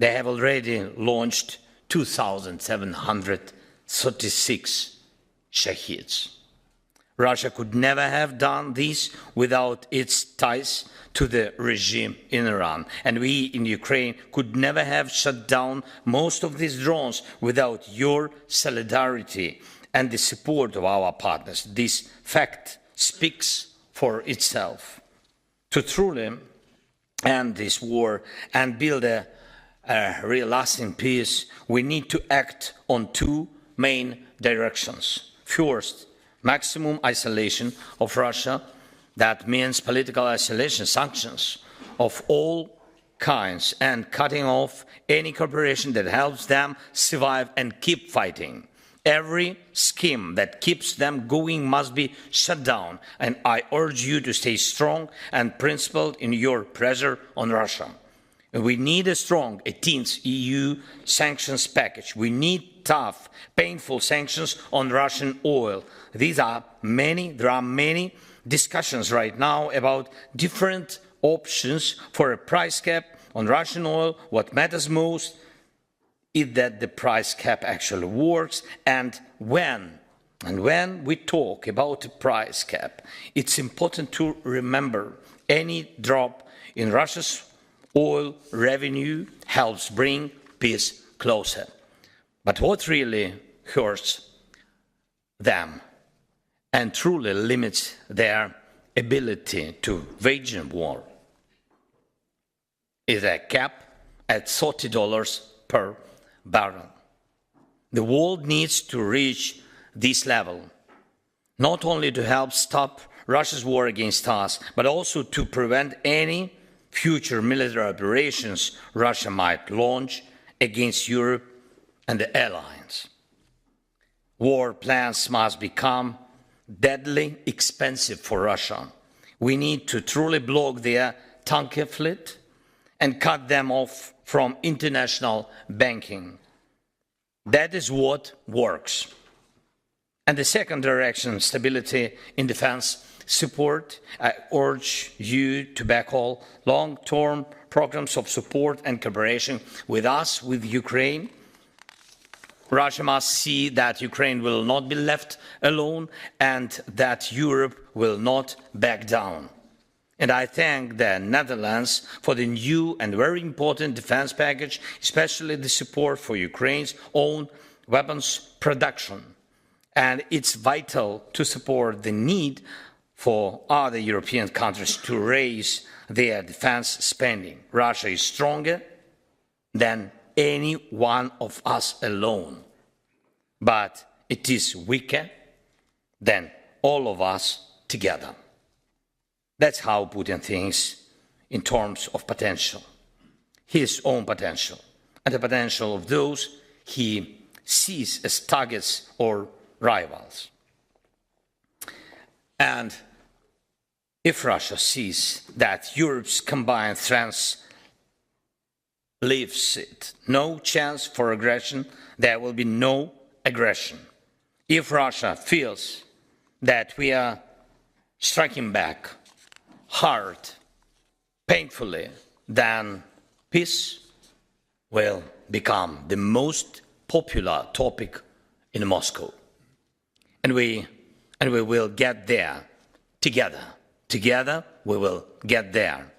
They have already launched 2,736 Shaheeds. Russia could never have done this without its ties to the regime in Iran. And we in Ukraine could never have shut down most of these drones without your solidarity and the support of our partners. This fact speaks for itself. To truly end this war and build a real lasting peace, we need to act on two main directions. First, maximum isolation of Russia. That means political isolation, sanctions of all kinds, and cutting off any cooperation that helps them survive and keep fighting. Every scheme that keeps them going must be shut down, and I urge you to stay strong and principled in your pressure on Russia. We need a strong 18th EU sanctions package. We need tough, painful sanctions on Russian oil. There are many discussions right now about different options for a price cap on Russian oil. What matters most is that the price cap actually works, and when we talk about a price cap, it's important to remember any drop in Russia's oil revenue helps bring peace closer. But what really hurts them and truly limits their ability to wage a war is a cap at $30 per barrel. The world needs to reach this level, not only to help stop Russia's war against us, but also to prevent any future military operations Russia might launch against Europe and the allies. War plans must become deadly expensive for Russia. We need to truly block their tanker fleet and cut them off from international banking. That is what works. And the second direction, stability in defense support. I urge you to back all long-term programs of support and cooperation with us, with Ukraine. Russia must see that Ukraine will not be left alone and that Europe will not back down. And I thank the Netherlands for the new and very important defense package, especially the support for Ukraine's own weapons production. And it's vital to support the need for other European countries to raise their defense spending. Russia is stronger than any one of us alone, but it is weaker than all of us together. That's how Putin thinks in terms of potential, his own potential, and the potential of those he sees as targets or rivals. And if Russia sees that Europe's combined strength leaves it no chance for aggression, there will be no aggression. If Russia feels that we are striking back hard, painfully, then peace will become the most popular topic in Moscow. And we will get there together. Together we will get there.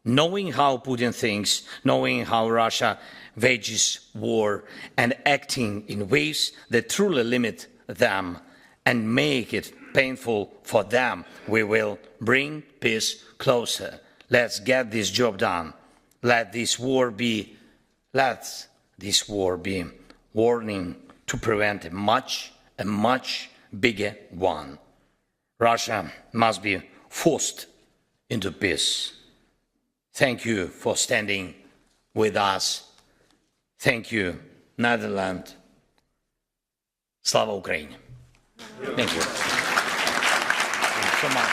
Knowing how Putin thinks, knowing how Russia wages war, and acting in ways that truly limit them and make it painful for them, we will bring peace closer. Let's get this job done. Let this war be warning to prevent a much bigger one. Russia must be forced into peace. Thank you for standing with us. Thank you, Netherlands. Slava Ukraini. Thank you. Thank you so much.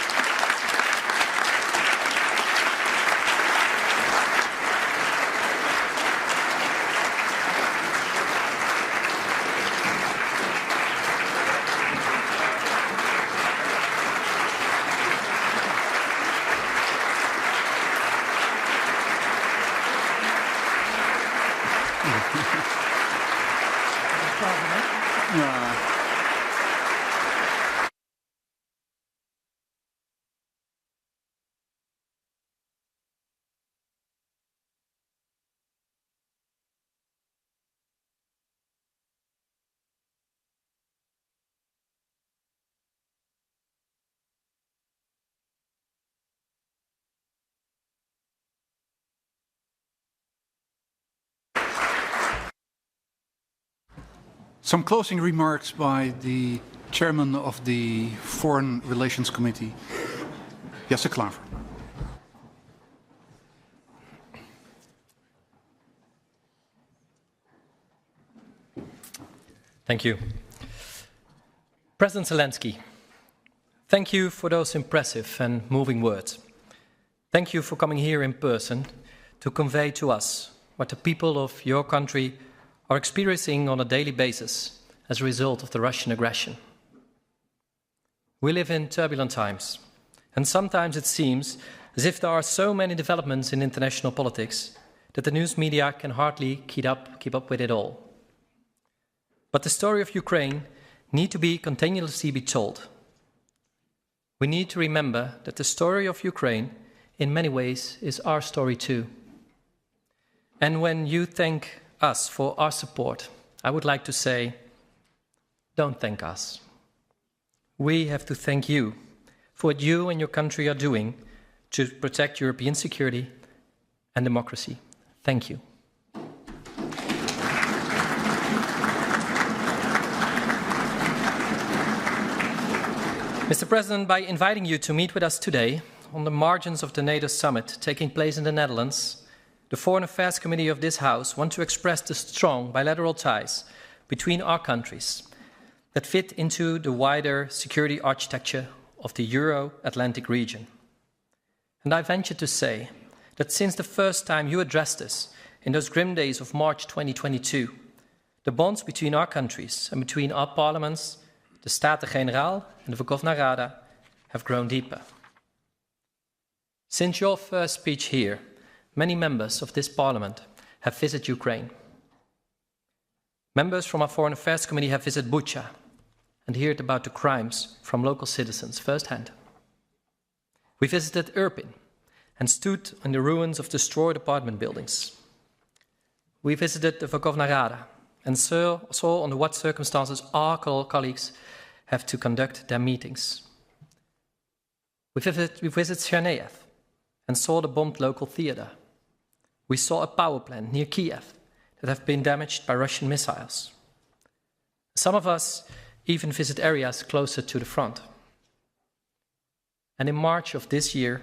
Some closing remarks by the chairman of the Foreign Relations Committee, Jesse Klaver. Thank you. President Zelensky, thank you for those impressive and moving words. Thank you for coming here in person to convey to us what the people of your country are experiencing on a daily basis as a result of the Russian aggression. We live in turbulent times, and sometimes it seems as if there are so many developments in international politics that the news media can hardly keep up with it all. But the story of Ukraine needs to be continuously be told. We need to remember that the story of Ukraine, in many ways, is our story too. And when you thank us for our support, I would like to say, don't thank us. We have to thank you for what you and your country are doing to protect European security and democracy. Thank you. Mr. President, by inviting you to meet with us today on the margins of the NATO summit taking place in the Netherlands, the Foreign Affairs Committee of this House want to express the strong bilateral ties between our countries that fit into the wider security architecture of the Euro-Atlantic region. And I venture to say that since the first time you addressed us in those grim days of March 2022, the bonds between our countries and between our parliaments, the Staten-Generaal and the Verkhovna Rada, have grown deeper. Since your first speech here, many members of this Parliament have visited Ukraine. Members from our Foreign Affairs Committee have visited Bucha and heard about the crimes from local citizens firsthand. We visited Irpin and stood on the ruins of destroyed apartment buildings. We visited the Verkhovna Rada and saw under what circumstances our colleagues have to conduct their meetings. We visited Chernihiv and saw the bombed local theater. We saw a power plant near Kiev that have been damaged by Russian missiles. Some of us even visit areas closer to the front. And in March of this year,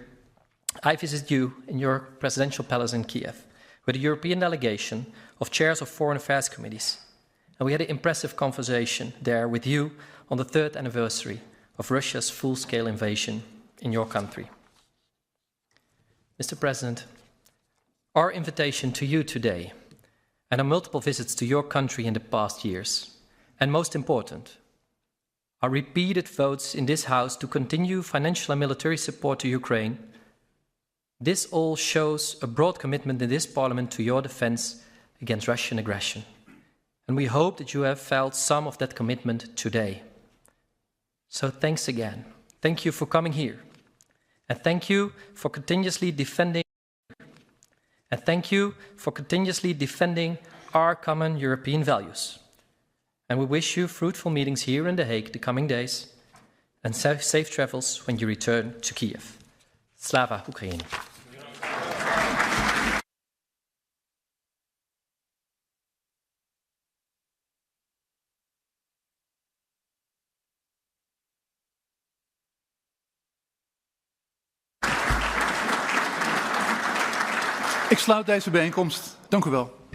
I visited you in your presidential palace in Kiev with a European delegation of chairs of foreign affairs committees. And we had an impressive conversation there with you on the 3rd anniversary of Russia's full-scale invasion in your country. Mr. President, our invitation to you today and our multiple visits to your country in the past years, and most important, our repeated votes in this House to continue financial and military support to Ukraine, this all shows a broad commitment in this Parliament to your defense against Russian aggression. And we hope that you have felt some of that commitment today. So thanks again. Thank you for coming here. And thank you for continuously defending our common European values. And we wish you fruitful meetings here in The Hague the coming days and safe travels when you return to Kiev. Slava Ukraini. Ik sluit deze bijeenkomst. Dank u wel.